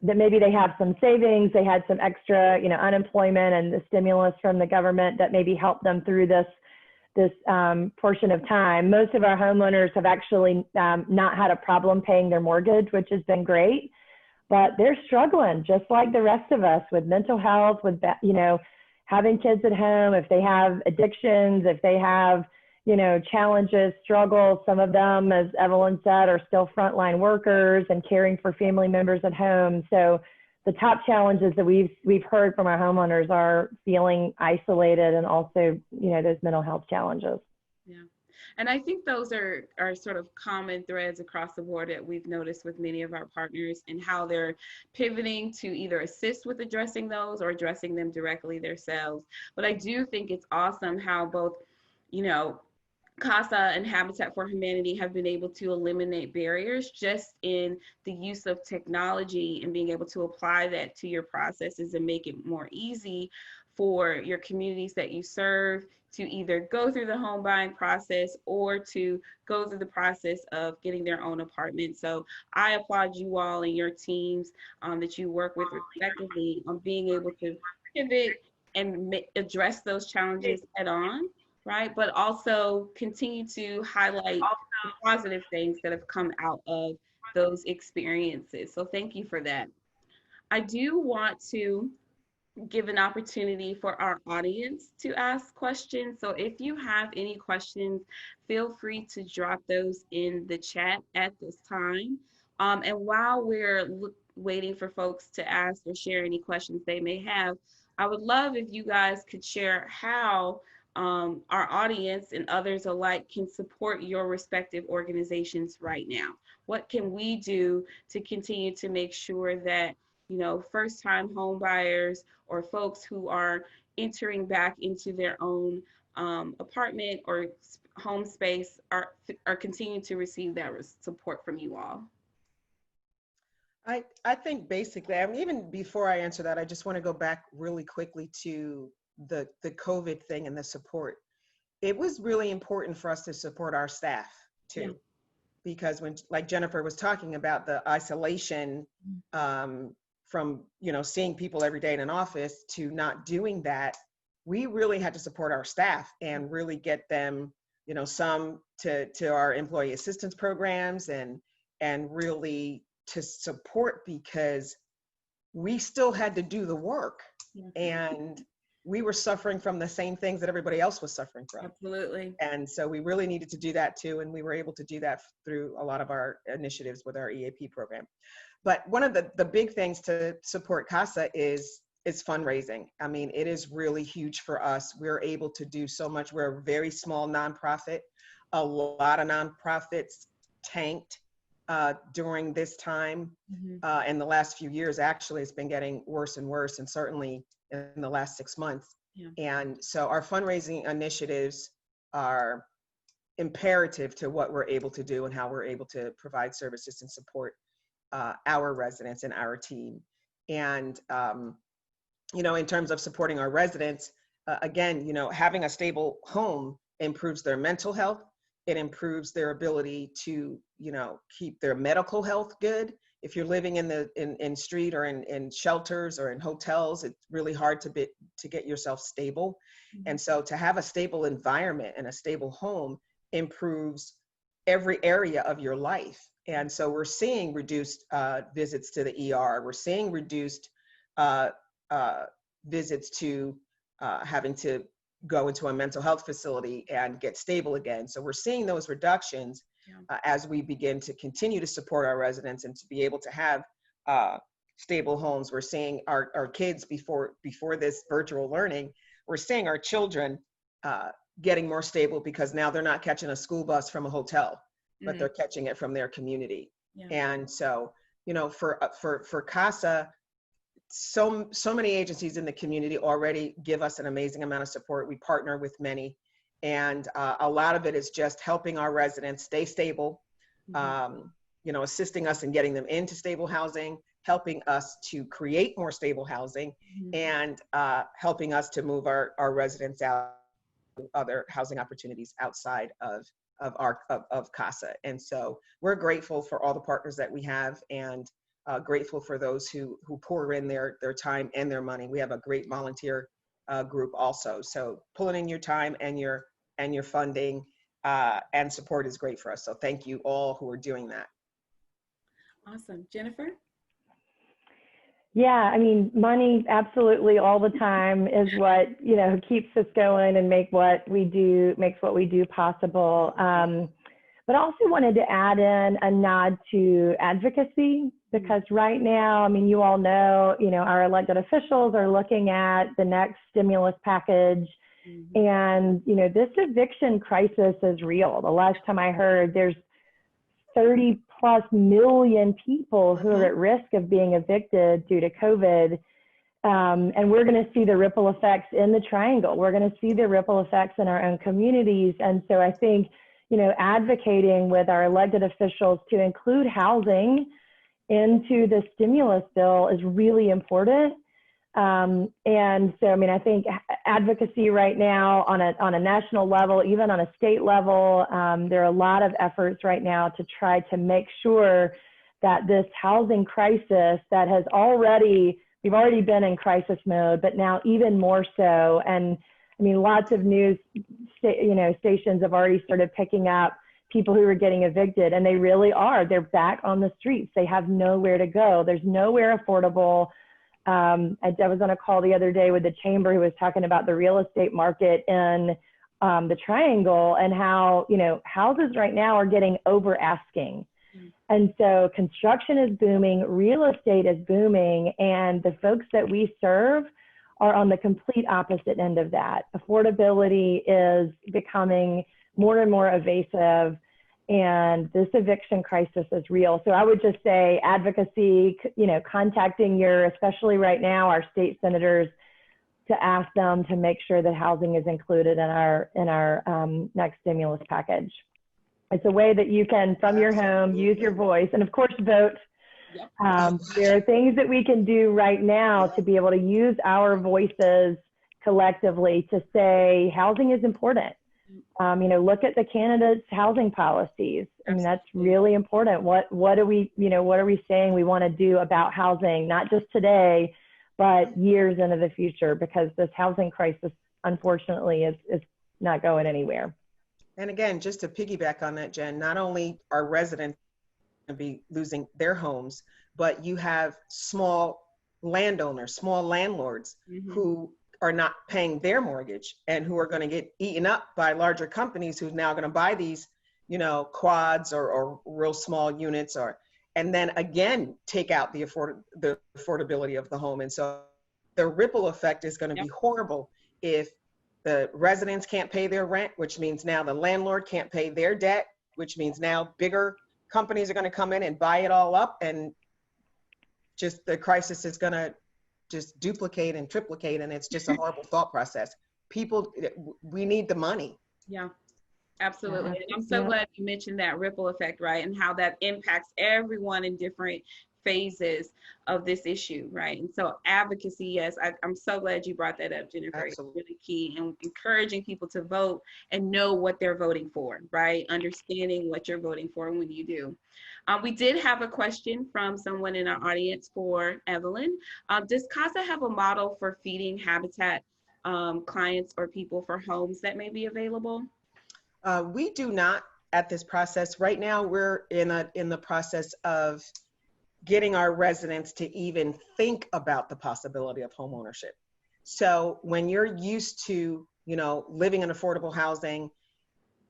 that maybe they have some savings, they had some extra, you know, unemployment and the stimulus from the government that maybe helped them through this portion of time. Most of our homeowners have actually not had a problem paying their mortgage, which has been great. But they're struggling just like the rest of us with mental health, with, you know, having kids at home, if they have addictions, if they have, you know, challenges, struggles. Some of them, as Evelyn said, are still frontline workers and caring for family members at home. So the top challenges that we've heard from our homeowners are feeling isolated and also, you know, those mental health challenges. Yeah. And I think those are sort of common threads across the board that we've noticed with many of our partners and how they're pivoting to either assist with addressing those or addressing them directly themselves. But I do think it's awesome how both, you know, CASA and Habitat for Humanity have been able to eliminate barriers just in the use of technology and being able to apply that to your processes and make it more easy for your communities that you serve to either go through the home buying process or to go through the process of getting their own apartment. So I applaud you all and your teams that you work with respectively on being able to pivot and address those challenges head on, right? But also continue to highlight the positive things that have come out of those experiences. So thank you for that. I do want to give an opportunity for our audience to ask questions. So if you have any questions, feel free to drop those in the chat at this time. And while we're waiting for folks to ask or share any questions they may have, I would love if you guys could share how our audience and others alike can support your respective organizations right now. What can we do to continue to make sure that, you know, first-time home buyers or folks who are entering back into their own apartment or home space are continuing to receive that support from you all? I think basically, I mean, even before I answer that, I just want to go back really quickly to the COVID thing and the support. It was really important for us to support our staff Yeah. too, because when, like Jennifer was talking about the isolation, from, you know, seeing people every day in an office to not doing that, we really had to support our staff and really get them, you know, some to our employee assistance programs and really to support, because we still had to do the work, Yeah. and we were suffering from the same things that everybody else was suffering from. Absolutely. And so we really needed to do that too. And we were able to do that through a lot of our initiatives with our EAP program. But one of the big things to support CASA is fundraising. I mean, it is really huge for us. We're able to do so much. We're a very small nonprofit. A lot of nonprofits tanked during this time. In the last few years, actually, it's been getting worse and worse, and certainly in the last 6 months. Yeah. And so our fundraising initiatives are imperative to what we're able to do and how we're able to provide services and support our residents and our team. And, you know, in terms of supporting our residents, again, you know, having a stable home improves their mental health. It improves their ability to, you know, keep their medical health good. If you're living in street or in shelters or in hotels, it's really hard to get yourself stable. And so to have a stable environment and a stable home improves every area of your life. And so we're seeing reduced visits to the ER. We're seeing reduced visits to having to go into a mental health facility and get stable again. So we're seeing those reductions as we begin to continue to support our residents and to be able to have stable homes. We're seeing our kids before this virtual learning, we're seeing our children getting more stable, because now they're not catching a school bus from a hotel, but they're catching it from their community. Yeah. And so, you know, for CASA, so many agencies in the community already give us an amazing amount of support. We partner with many, and a lot of it is just helping our residents stay stable, you know, assisting us in getting them into stable housing, helping us to create more stable housing, and helping us to move our residents out to other housing opportunities outside of CASA. And so we're grateful for all the partners that we have, and grateful for those who pour in their time and their money. We have a great volunteer group also. So pulling in your time and your funding and support is great for us. So thank you all who are doing that. Awesome. Jennifer? Yeah, I mean, money absolutely all the time is what, you know, keeps us going and makes what we do possible. But I also wanted to add in a nod to advocacy, because right now, I mean, you all know, you know, our elected officials are looking at the next stimulus package. And, you know, this eviction crisis is real. The last time I heard, there's 30+ million people who are at risk of being evicted due to COVID. And we're going to see the ripple effects in the triangle. We're going to see the ripple effects in our own communities. And so I think, you know, advocating with our elected officials to include housing into the stimulus bill is really important. And so, I mean, I think advocacy right now on a national level, even on a state level, there are a lot of efforts right now to try to make sure that this housing crisis that has we've already been in crisis mode, but now even more so. And I mean, lots of news, stations have already started picking up people who are getting evicted, and they really are. They're back on the streets. They have nowhere to go. There's nowhere affordable. I was on a call the other day with the chamber who was talking about the real estate market in the triangle, and how, you know, houses right now are getting over asking. And so construction is booming, real estate is booming, and the folks that we serve are on the complete opposite end of that. Affordability is becoming more and more evasive, and this eviction crisis is real. So I would just say advocacy, you know, contacting especially right now, our state senators, to ask them to make sure that housing is included in our next stimulus package. It's a way that you can, from your home, use your voice, and of course, vote. Yep. There are things that we can do right now to be able to use our voices collectively to say housing is important. You know, look at the candidates' housing policies. I mean, that's really important. What are we saying we want to do about housing, not just today, but years into the future, because this housing crisis, unfortunately, is not going anywhere. And again, just to piggyback on that, Jen, not only are residents going to be losing their homes, but you have small landowners, small landlords who are not paying their mortgage and who are going to get eaten up by larger companies who's now going to buy these, you know, quads or real small units, and then again take out the affordability of the home. And so the ripple effect is going to be horrible if the residents can't pay their rent, which means now the landlord can't pay their debt, which means now bigger companies are going to come in and buy it all up, and just the crisis is going to just duplicate and triplicate, and it's just a horrible thought process. People, we need the money. Yeah, absolutely. And I'm so glad you mentioned that ripple effect, right? And how that impacts everyone in different phases of this issue, right? And so advocacy, yes, I'm so glad you brought that up, Jennifer. Absolutely. It's really key, and encouraging people to vote and know what they're voting for, right? Understanding what you're voting for when you do. We did have a question from someone in our audience for Evelyn. Does CASA have a model for feeding Habitat clients or people for homes that may be available? We do not at this process. Right now, we're in the process of getting our residents to even think about the possibility of home ownership. So when you're used to, you know, living in affordable housing,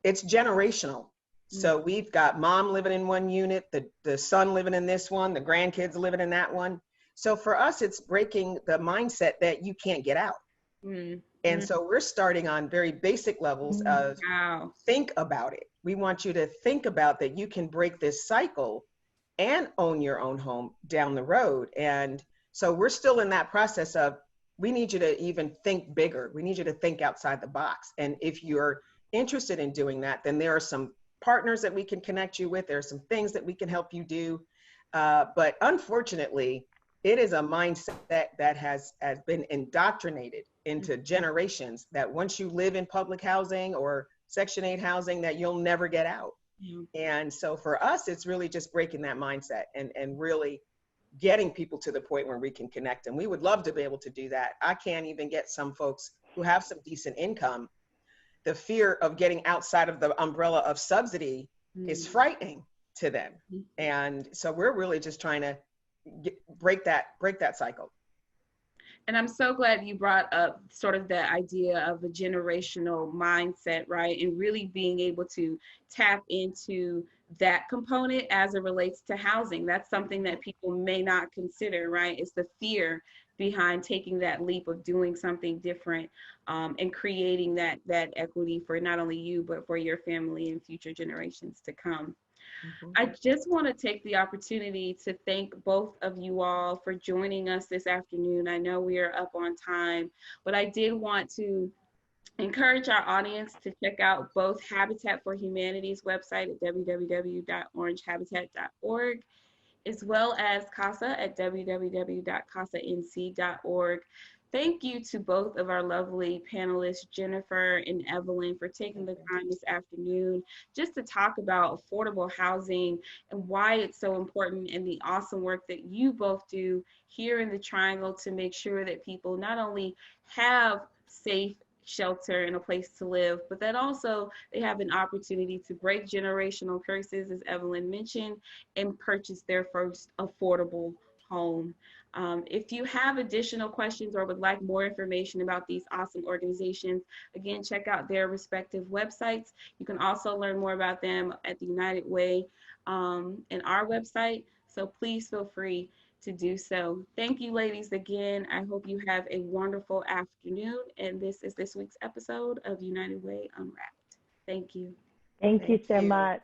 it's generational. So we've got mom living in one unit, the son living in this one, the grandkids living in that one. So for us, it's breaking the mindset that you can't get out. And so we're starting on very basic levels of think about it. We want you to think about that you can break this cycle and own your own home down the road. And so we're still in that process of, we need you to even think bigger. We need you to think outside the box. And if you're interested in doing that, then there are some partners that we can connect you with. There are some things that we can help you do. But unfortunately, it is a mindset that has been indoctrinated into generations, that once you live in public housing or Section 8 housing, that you'll never get out. And so for us, it's really just breaking that mindset and really getting people to the point where we can connect. And we would love to be able to do that. I can't even get some folks who have some decent income. The fear of getting outside of the umbrella of subsidy is frightening to them. And so we're really just trying to break that cycle. And I'm so glad you brought up sort of the idea of a generational mindset, right? And really being able to tap into that component as it relates to housing. That's something that people may not consider, right? It's the fear behind taking that leap of doing something different and creating that equity for not only you, but for your family and future generations to come. I just want to take the opportunity to thank both of you all for joining us this afternoon. I know we are up on time, but I did want to encourage our audience to check out both Habitat for Humanity's website at www.orangehabitat.org, as well as CASA at www.casanc.org. Thank you to both of our lovely panelists, Jennifer and Evelyn, for taking the time this afternoon just to talk about affordable housing and why it's so important, and the awesome work that you both do here in the Triangle to make sure that people not only have safe shelter and a place to live, but that also they have an opportunity to break generational curses, as Evelyn mentioned, and purchase their first affordable home. If you have additional questions or would like more information about these awesome organizations, again, check out their respective websites. You can also learn more about them at the United Way and our website. So please feel free to do so. Thank you, ladies, again. I hope you have a wonderful afternoon. And this is this week's episode of United Way Unwrapped. Thank you. Thank you so much.